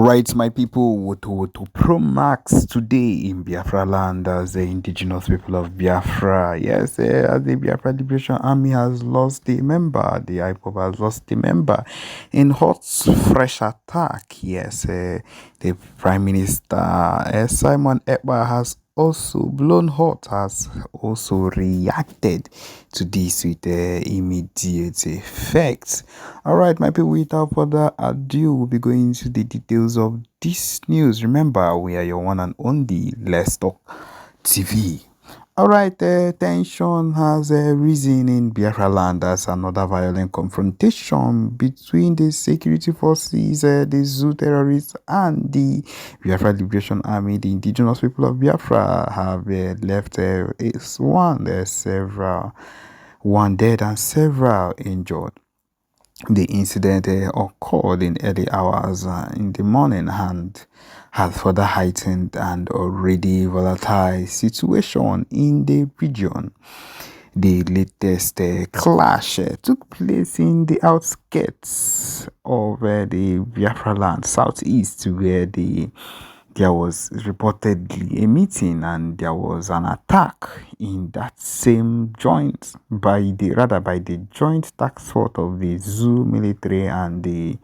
Right, my people, to Pro Max today in Biafra land as the indigenous people of Biafra. Yes, as the Biafra Liberation Army has lost a member, the IPOB has lost a member in hot, fresh attack. Yes, the Prime Minister Simon Ekpa has also blown hot, has also reacted to this with immediate effect. All right, my people, without further ado, we'll be going into the details of this news. Remember, we are your one and only Let's Talk TV. All right, tension has risen in Biafra land as another violent confrontation between the security forces, the zoo terrorists, and the Biafra Liberation Army. The indigenous people of Biafra have left one dead and several injured. The incident occurred in early hours in the morning and has further heightened an already volatile situation in the region. The latest clash took place in the outskirts of the Biafra land, southeast, where there was reportedly a meeting and there was an attack in that same joint by the joint task force of the zoo military and the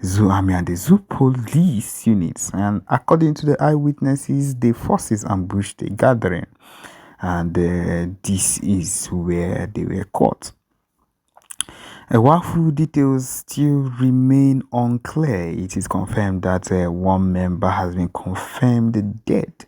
zoo army and the zoo police units. And according to the eyewitnesses, the forces ambushed the gathering, and this is where they were caught. While full details still remain unclear, it is confirmed that one member has been confirmed dead,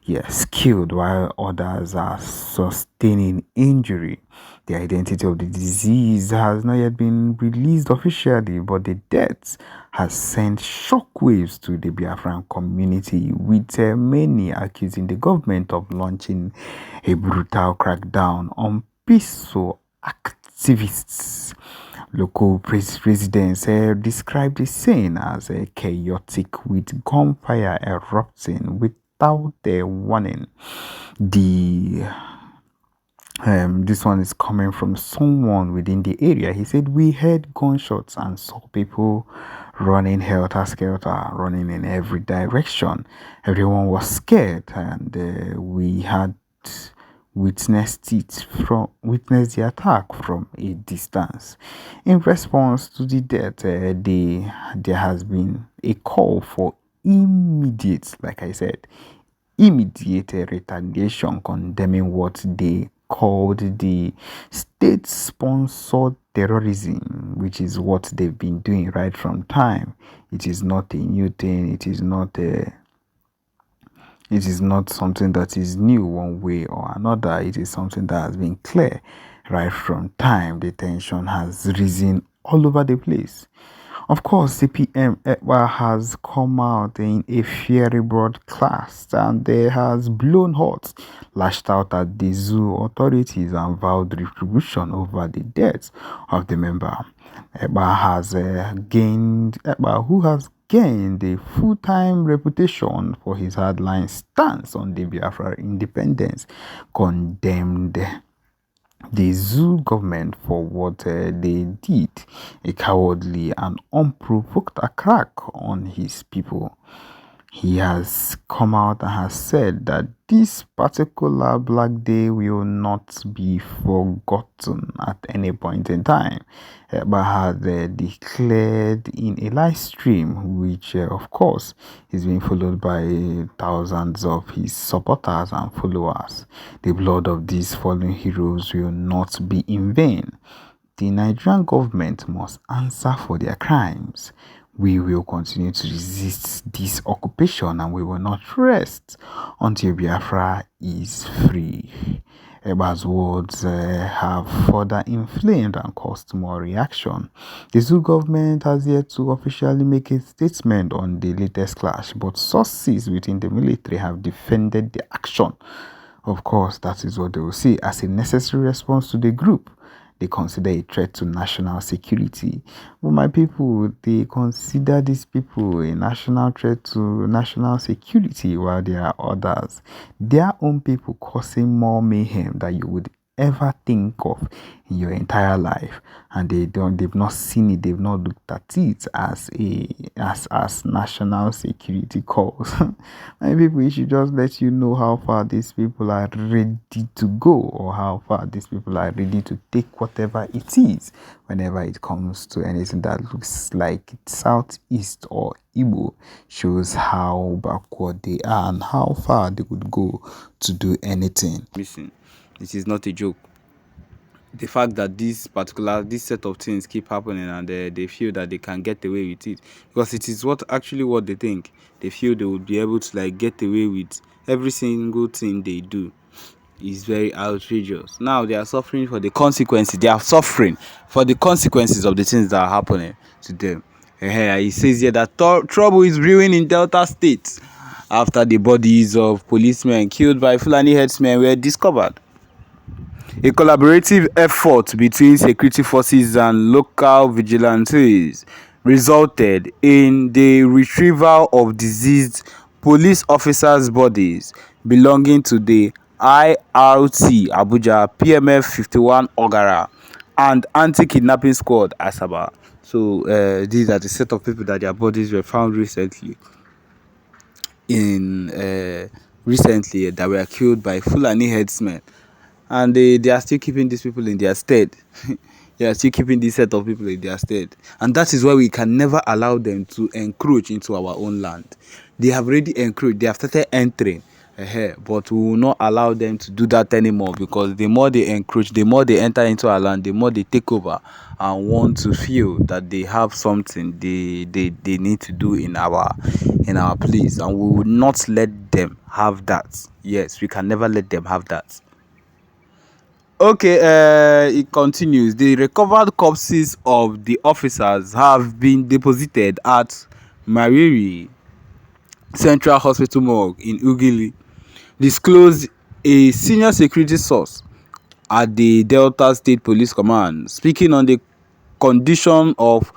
yes, killed, while others are sustaining injury. The identity of the disease has not yet been released officially, but the death has sent shockwaves to the Biafran community, with many accusing the government of launching a brutal crackdown on peaceful activists. Local residents described the scene as chaotic, with gunfire erupting without a warning. This one is coming from someone within the area. He said, "We heard gunshots and saw people running helter-skelter, running in every direction. Everyone was scared, and we had witnessed the attack from a distance." In response to the death, there has been a call for immediate, like I said, immediate retaliation, condemning what they called the state-sponsored terrorism, which is what they've been doing right from time. It is not a new thing. It is not something that is new one way or another. It is something that has been clear right from time. The tension has risen all over the place. Of course, CPM Ekpa has come out in a fiery broadcast and has blown hot, lashed out at the zoo authorities and vowed retribution over the deaths of the member. Ekpa, who has gained a full-time reputation for his hardline stance on the Biafra independence, condemned the zoo government for what they did, a cowardly and unprovoked attack on his people. He has come out and has said that this particular Black Day will not be forgotten at any point in time, but had declared in a live stream, which of course is being followed by thousands of his supporters and followers. The blood of these fallen heroes will not be in vain. The Nigerian government must answer for their crimes. We will continue to resist this occupation and we will not rest until Biafra is free. Ekpa's words have further inflamed and caused more reaction. The zoo government has yet to officially make a statement on the latest clash, but sources within the military have defended the action. Of course, that is what they will see as a necessary response to the group they consider a threat to national security. But my people, they consider these people a national threat to national security, while there are others, their own people, causing more mayhem that you would ever think of in your entire life, and they've not seen it, they've not looked at it as as national security calls. Many people, it should just let you know how far these people are ready to go, or how far these people are ready to take whatever it is whenever it comes to anything that looks like it's Southeast or Igbo. Shows how backward they are and how far they would go to do anything. Missing. This is not a joke. The fact that this set of things keep happening, and they feel that they can get away with it, because it is what they think. They feel they would be able to like get away with every single thing they do, is very outrageous. Now they are suffering for the consequences. They are suffering for the consequences of the things that are happening to them. He says here that trouble is brewing in Delta State after the bodies of policemen killed by Fulani herdsmen were discovered. A collaborative effort between security forces and local vigilantes resulted in the retrieval of deceased police officers' bodies belonging to the IRT Abuja, PMF 51 Ogara, and Anti-Kidnapping Squad Asaba. So these are the set of people that their bodies were found recently that were killed by Fulani herdsmen. And they are still keeping these people in their stead. They are still keeping this set of people in their stead. And that is why we can never allow them to encroach into our own land. They have already encroached. They have started entering. But we will not allow them to do that anymore, because the more they encroach, the more they enter into our land, the more they take over and want to feel that they have something they need to do in our place. And we will not let them have that. Yes, we can never let them have that. Okay, it continues. The recovered corpses of the officers have been deposited at Mariri Central Hospital morgue in Ugili, disclosed a senior security source at the Delta State Police Command, speaking on the condition of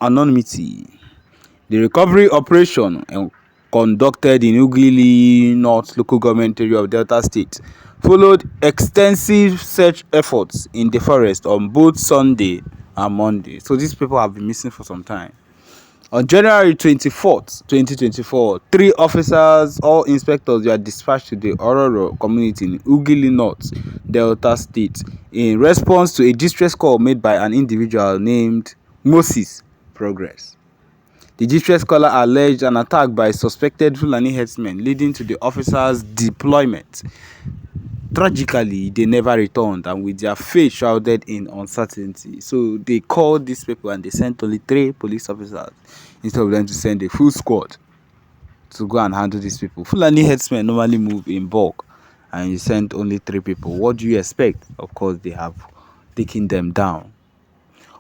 anonymity. The recovery operation conducted in Ugili North local government area of Delta State followed extensive search efforts in the forest on both Sunday and Monday. So these people have been missing for some time. On January 24th, 2024, 3 officers, all inspectors, were dispatched to the Ororo community in Ugili North, Delta State, in response to a distress call made by an individual named Moses Progress. The distress caller alleged an attack by suspected Fulani herdsmen, leading to the officers' deployment. Tragically, they never returned, and with their fate shrouded in uncertainty. So they called these people and they sent only 3 police officers instead of them to send a full squad to go and handle these people. Fulani herdsmen normally move in bulk, and you sent only 3 people. What do you expect? Of course, they have taken them down.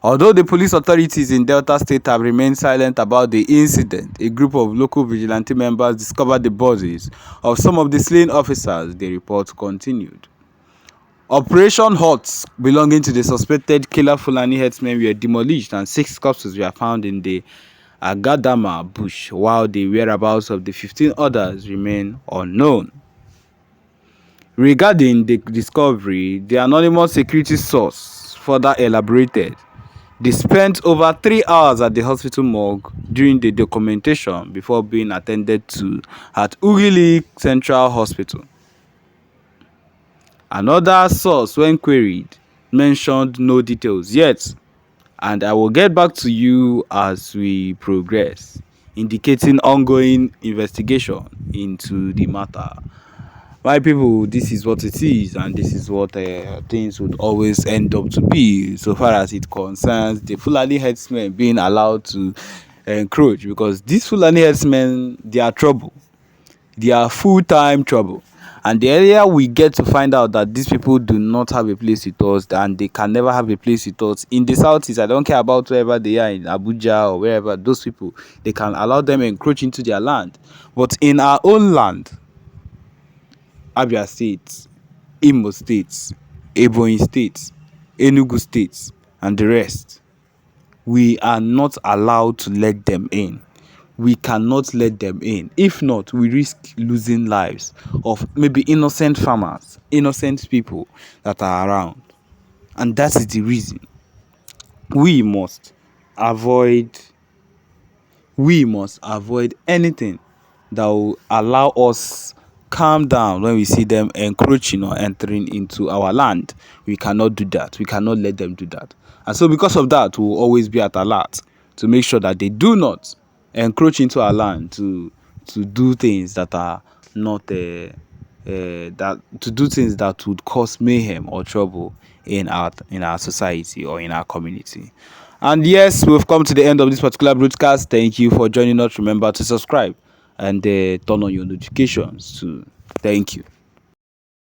Although the police authorities in Delta State have remained silent about the incident, a group of local vigilante members discovered the bodies of some of the slain officers. The report continued. Operation Huts belonging to the suspected killer Fulani herdsmen were demolished, and 6 corpses were found in the Agadama bush, while the whereabouts of the 15 others remain unknown. Regarding the discovery, the anonymous security source further elaborated. They spent over 3 hours at the hospital morgue during the documentation before being attended to at Ugili Central Hospital. Another source, when queried, mentioned no details yet, and I will get back to you as we progress, indicating ongoing investigation into the matter. My people, this is what it is, and this is what things would always end up to be, so far as it concerns the Fulani herdsmen being allowed to encroach, because these Fulani herdsmen, they are trouble. They are full-time trouble. And the earlier we get to find out that these people do not have a place with us, and they can never have a place with us in the Southeast, I don't care about wherever they are, in Abuja or wherever, those people, they can allow them encroach into their land. But in our own land, Abia State, Imo State, Ebonyi State, Enugu State, and the rest, we are not allowed to let them in. we cannot let them in. If not, we risk losing lives of maybe innocent farmers, innocent people that are around. And that is the reason we must avoid we must avoid anything that will allow us calm down when we see them encroaching or entering into our land. We cannot do that. We cannot let them do that. And so because of that, we'll always be at alert to make sure that they do not encroach into our land to do things that are not that to do things that would cause mayhem or trouble in our society or in our community. And yes, we've come to the end of this particular broadcast. Thank you for joining us. Remember to subscribe and turn on your notifications too. Thank you.